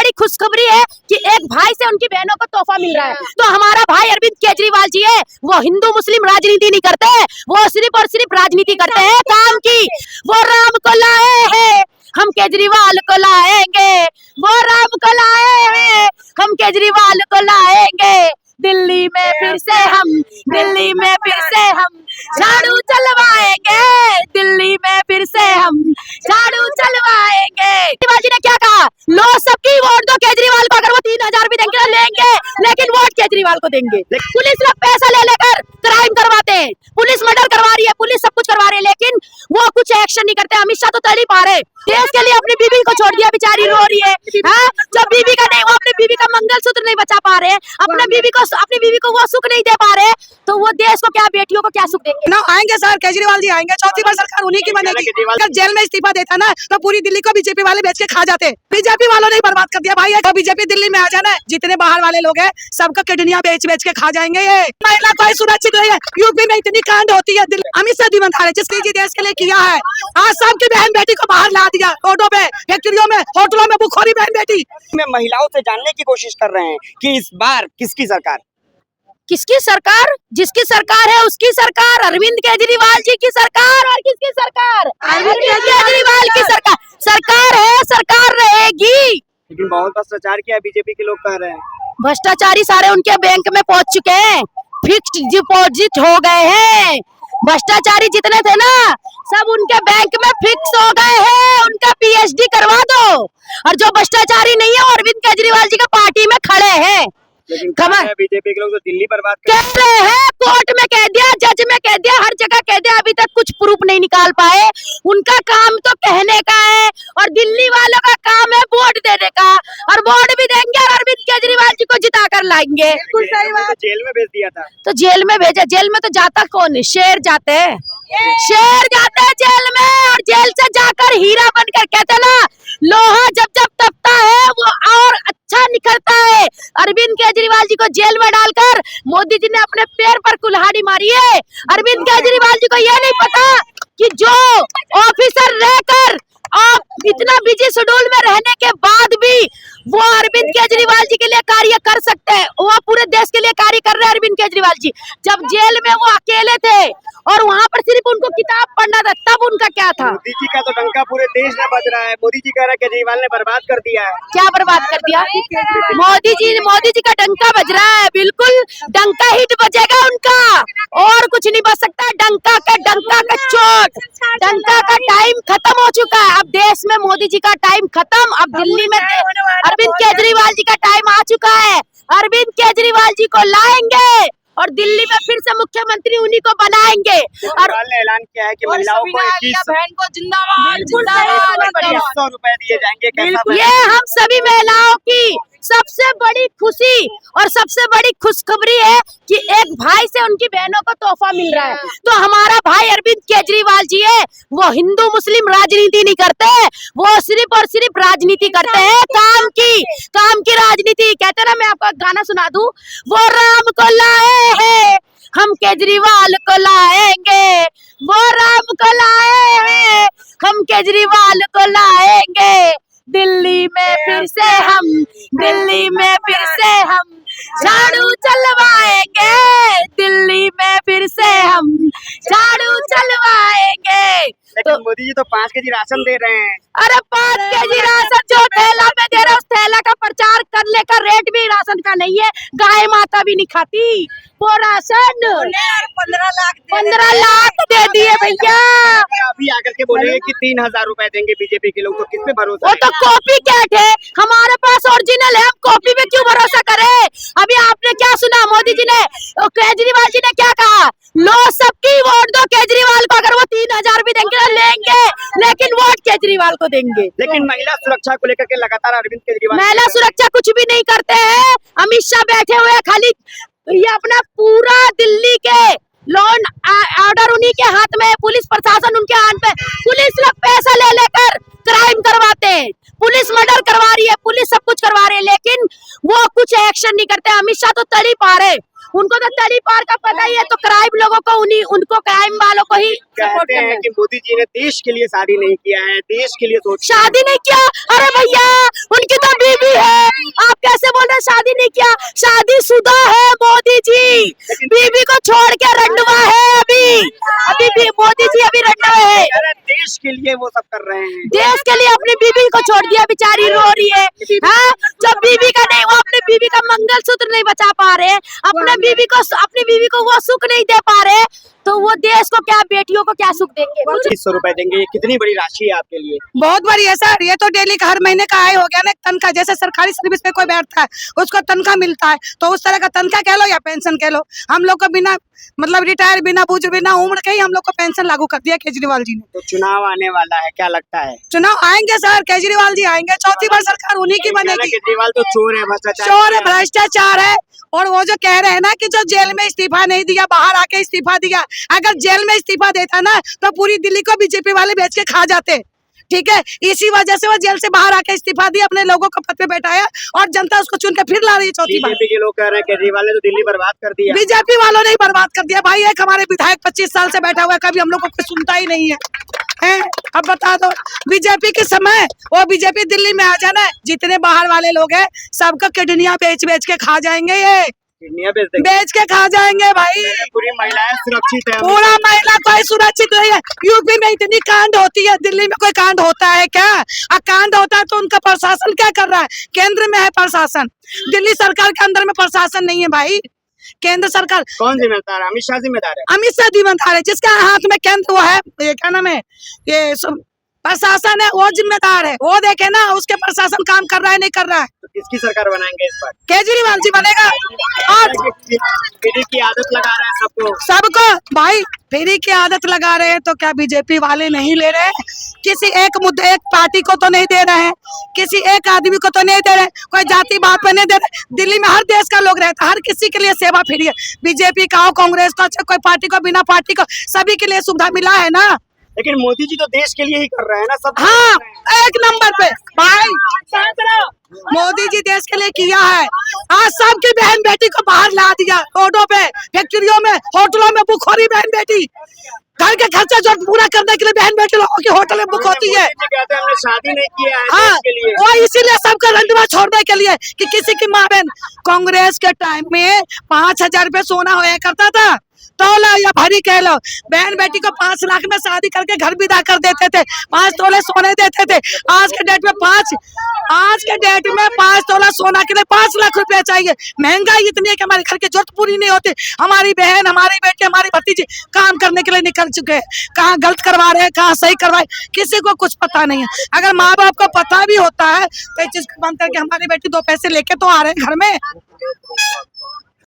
बड़ी खुशखबरी है कि एक भाई से उनकी बहनों को तोहफा मिल रहा है। तो हमारा भाई अरविंद केजरीवाल जी है, वो हिंदू मुस्लिम राजनीति नहीं करते, वो सिर्फ और सिर्फ राजनीति करते हैं काम की। वो राम को लाए हैं, हम केजरीवाल को लाएंगे। वो राम को लाए हैं, हम केजरीवाल को लाएंगे। दिल्ली में फिर से हम, दिल्ली में फिर से हम झाड़ू चलवाएंगे। दिल्ली में फिर से हम झाड़ू चलवाएंगे। केजरीवाल जी ने क्या कहा? लो सबकी वोट दो केजरीवाल को, अगर वो 3000 भी देंगे लेंगे, लेकिन वोट केजरीवाल को देंगे। पुलिस लोग पैसा ले लेकर क्राइम करवाते हैं, पुलिस मर्डर करवा रही है, पुलिस सब कुछ करवा रही है, लेकिन वो कुछ एक्शन नहीं करते। अमित शाह तो तड़ी पा रहे, देश के लिए अपनी बीवी को छोड़ दिया, बेचारी रो रही है। जब बीवी का नहीं, वो अपनी बीवी का मंगलसूत्र नहीं बचा पा रहे, अपनी बीवी को वो सुख नहीं दे पा रहे, तो वो देश को क्या, बेटियों को क्या सुख देंगे? ना आएंगे सर, केजरीवाल जी आएंगे, चौथी बार सरकार उन्हीं की बनेगी। अगर जेल में इस्तीफा देता ना तो पूरी दिल्ली को बीजेपी वाले बेच के खा जाते। बीजेपी वालों ने बर्बाद कर दिया भाई। बीजेपी दिल्ली में आ जाना, जितने बाहर वाले लोग हैं सबका किडनियां बेच बेच के खा जाएंगे। ये महिला कोई सुरक्षित नहीं है। यूपी में इतनी कांड होती है, अमित शाह जिम्मेदार है जिसने जी देश के लिए किया है। आज सबकी बहन बेटी को बाहर ला दिया, रोडों पे, फैक्ट्रियों में, होटलों में बुखोरी बहन बेटी। में महिलाओं से जानने की कोशिश कर रहे हैं कि इस बार किसकी सरकार? किसकी सरकार? जिसकी सरकार है उसकी सरकार, अरविंद केजरीवाल जी की सरकार। और किसकी सरकार? अरविंद केजरीवाल की सरकार। सरकार है, सरकार रहेगी। लेकिन बहुत भ्रष्टाचार किया बीजेपी के लोग कह रहे हैं। भ्रष्टाचारी सारे उनके बैंक में पहुंच चुके हैं, फिक्स्ड डिपॉजिट हो गए हैं। भ्रष्टाचारी जितने थे ना, सब उनके बैंक में फिक्स हो गए हैं। उनका पीएचडी करवा दो। और जो भ्रष्टाचारी नहीं है, अरविंद केजरीवाल जी का पार्टी में खड़े हैं। बीजेपी के लोग तो दिल्ली बर्बाद कह रहे हैं, कोर्ट में कह दिया, जज में कह दिया, हर जगह कह दिया, अभी तक कुछ प्रूफ नहीं निकाल पाए। उनका काम तो कहने का है, और दिल्ली वालों का काम है वोट देने का, और वोट भी देंगे और अरविंद केजरीवाल जी को जिता कर लाएंगे। जेल में भेज दिया था, तो जेल में भेजा, जेल में तो जाता कौन है? शेर जाते हैं, शेर जाते हैं जेल में, और जेल से जाकर हीरा बनकर, कहते ना लोहा जब जब तपता है वो और अच्छा निखरता है। अरविंद केजरीवाल जी को जेल में डालकर मोदी जी ने अपने पैर पर कुल्हाड़ी मारी है। अरविंद केजरीवाल जी को यह नहीं पता कि जो ऑफिसर रहकर आप इतना बिजी शेड्यूल में रहने के बाद भी वो अरविंद केजरीवाल जी के लिए कार्य कर सकते हैं, वो पूरे देश के लिए कार्य कर रहे हैं अरविंद केजरीवाल जी। जब जेल में वो अकेले थे और वहाँ पर सिर्फ उनको किताब पढ़ना था, तब उनका क्या था? मोदी जी का तो डंका पूरे देश में बज रहा है। मोदी जी कह रहे हैं केजरीवाल ने बर्बाद कर दिया है। क्या बर्बाद कर दिया? मोदी जी का डंका बज रहा है, बिल्कुल डंका हिट बजेगा उनका, और कुछ नहीं बच सकता। डंका का चोट, डंका का टाइम खत्म हो चुका है। अब देश में मोदी जी का टाइम खत्म, अब दिल्ली में अरविंद केजरीवाल जी का टाइम आ चुका है। अरविंद केजरीवाल जी को लाएंगे और दिल्ली में फिर से मुख्यमंत्री उन्हीं को बनाएंगे। और ने ऐलान किया है कि महिलाओं को 2100 रुपए दिए जाएंगे। कैसा? ये हम सभी महिलाओं की सबसे बड़ी खुशी और सबसे बड़ी खुशखबरी है कि एक भाई से उनकी बहनों को तोहफा मिल रहा है। तो हमारा भाई अरविंद केजरीवाल जी है, वो हिंदू मुस्लिम राजनीति नहीं करते, वो सिर्फ और सिर्फ राजनीति करते हैं काम की राजनीति। कहते ना, मैं आपको एक गाना सुना दूं, वो राम को लाए हैं, हम केजरीवाल को लाएंगे। वो राम को लाए हैं, हम केजरीवाल को लाएंगे। दिल्ली में फिर से हम, दिल्ली में फिर से हम झाड़ू चलवाएंगे। दिल्ली में फिर से हम झाड़ू चलवाएंगे। लेकिन मोदी जी तो 5 केजी राशन दे रहे हैं। अरे 5 केजी राशन जो थैला में दे रहे, उस थैला का प्रचार करने का रेट भी राशन का नहीं है। गाय माता भी नहीं खाती वो राशन। 15 लाख दे दिए भैया। अभी आकर के बोलेंगे कि 3000 रुपए देंगे बीजेपी के लोग, तो किस पे भरोसा? वो तो कॉपी कैट है, हमारे पास ओरिजिनल है, हम कॉपी पे क्यों भरोसा करें? अभी आपने क्या सुना? मोदी जी ने, केजरीवाल जी ने क्या कहा? लो सबकी वोट दो केजरीवाल को, अगर वो 3000 भी देंगे लेंगे, लेकिन वोट केजरीवाल को देंगे। लेकिन महिला सुरक्षा को लेकर के लगातार अरविंद केजरीवाल महिला सुरक्षा कुछ भी नहीं करते हैं। अमित शाह बैठे हुए खाली, ये अपना पूरा दिल्ली के लॉ ऑर्डर उन्हीं के हाथ में, पुलिस प्रशासन उनके हाथ में। पुलिस लोग पैसा ले लेकर क्राइम करवाते हैं, पुलिस मर्डर करवा रही है, पुलिस सब कुछ करवा रही है, लेकिन वो कुछ एक्शन नहीं करते। अमित शाह तो तड़ी पार है, उनको तो तड़ी पार का पता ही है, तो क्राइम लोगों को उनको क्राइम वालों को ही सपोर्ट कहते हैं कि मोदी जी ने देश के लिए शादी नहीं किया है, देश के लिए शादी नहीं किया। अरे भैया, उनकी तो बीवी है, क्या शादीशुदा है मोदी जी, बीवी को छोड़ के रंडवा है अभी भी मोदी जी अभी रंडवा है। कह रहे हैं, देश के लिए वो सब कर रहे हैं। देश के लिए अपनी बीवी को छोड़ दिया, बेचारी रो रही है। हाँ, जब बीवी का नहीं, वो अपनी बीवी का मंगलसूत्र नहीं बचा पा रहे, अपनी बीवी को वो सुख नहीं दे पा रहे, तो वो देश को क्या, बेटियों को क्या सुख देंगे। 2500 रुपए देंगे, ये कितनी बड़ी राशि है आपके लिए? बहुत बड़ी है सर, ये तो डेली का हर महीने का आय हो गया ना तनख्वाह। जैसे सरकारी सर्विस में कोई बैठता है उसको तनख्वाह मिलता है, तो उस तरह का तनख्वाह कह लो या पेंशन कह लो, हम लोग को बिना मतलब रिटायर, बिना बुझ, बिना उम्र के ही हम लोग को पेंशन लागू कर दिया केजरीवाल जी ने। तो चुनाव आने वाला है, क्या लगता है? चुनाव आएंगे सर, केजरीवाल जी आएंगे, चौथी बार सरकार उन्हीं की बनेगी। केजरीवाल तो चोर है, भ्रष्टाचार चोर है, भ्रष्टाचार है। और वो जो कह रहे हैं ना कि जो जेल में इस्तीफा नहीं दिया, बाहर आके इस्तीफा दिया, अगर जेल में इस्तीफा देता ना तो पूरी दिल्ली को बीजेपी वाले बेच के खा जाते। ठीक है, इसी वजह से वो जेल से बाहर आके इस्तीफा दिया, अपने लोगों को पद पे बैठाया और जनता उसको चुन के फिर ला रही है चौथी बार। बीजेपी के लोग कह रहे हैं केजरीवाल ने तो दिल्ली बर्बाद कर दिया। बीजेपी वालों ने ही बर्बाद कर दिया भाई। एक हमारे विधायक 25 साल से बैठा हुआ है, कभी हम लोग को कोई सुनता ही नहीं है। अब बता दो, बीजेपी के समय वो बीजेपी दिल्ली में आ जाना, जितने बाहर वाले लोग हैं सबका किडनियां बेच बेच के खा जाएंगे, ये किडनियां बेच देंगे, बेच के खा जाएंगे भाई। पूरी महिलाएं सुरक्षित है। पूरा महिला कोई सुरक्षित नहीं है। यूपी में इतनी कांड होती है, दिल्ली में कोई कांड होता है क्या? कांड होता है तो उनका प्रशासन क्या कर रहा है? केंद्र में है प्रशासन, दिल्ली सरकार के अंदर में प्रशासन नहीं है भाई। केंद्र सरकार कौन जिम्मेदार है? अमित शाह जिम्मेदार है। अमित शाह जिम्मेदार है, जिसका हाथ में केंद्र वो है, ये क्या नाम है, ये प्रशासन है, वो जिम्मेदार है। वो देखे ना उसके प्रशासन काम कर रहा है नहीं कर रहा है। तो किसकी सरकार बनाएंगे इस बार? केजरीवाल जी बनेगा। और फ्री की आदत लगा रहे हैं सबको भाई, फ्री की आदत लगा रहे हैं तो क्या बीजेपी वाले नहीं ले रहे? किसी एक मुद्दे, एक पार्टी को तो नहीं दे रहे हैं, किसी एक आदमी को तो नहीं दे रहे, कोई जाति बात पे नहीं दे रहे। दिल्ली में हर देश का लोग रहता है, हर किसी के लिए सेवा फ्री है। बीजेपी का हो, कांग्रेस का, चाहे कोई पार्टी को, बिना पार्टी को, सभी के लिए सुविधा मिला है ना। लेकिन मोदी जी तो देश के लिए ही कर रहे हैं ना सब। हाँ, एक नंबर पे भाई, मोदी जी देश के लिए किया है। आज सबकी बहन बेटी को बाहर ला दिया, रोडों पे, फैक्ट्रियों में, होटलों में बुक हो रही बहन बेटी। घर के खर्चा जो पूरा करने के लिए बहन बेटी लोगों की होटल में बुक होती है। कहते हैं हमने शादी नहीं किया है हाँ, देश के लिए। वो इसीलिए सबका रंडवा छोड़ने के लिए कि किसी की माँ बहन, कांग्रेस के टाइम में 5,000 रुपए सोना होया करता था, तोला या भरी कह लो, बहन बेटी को 5 लाख में शादी करके घर विदा कर देते थे, 5 तोले सोने देते थे। आज के डेट में 5 तोला सोना के लिए 5 लाख रुपया चाहिए। महंगाई इतनी है कि हमारे घर की जरूरत पूरी नहीं होती। हमारी बहन, हमारी बेटी, हमारी भतीजी काम करने के लिए निकल चुके हैं, कहाँ गलत करवा रहे हैं, कहाँ सही करवाए, किसी को कुछ पता नहीं है। अगर माँ बाप को पता भी होता है तो इस चीज को बंद करके हमारी बेटी 2 पैसे लेके तो आ रहे हैं घर में।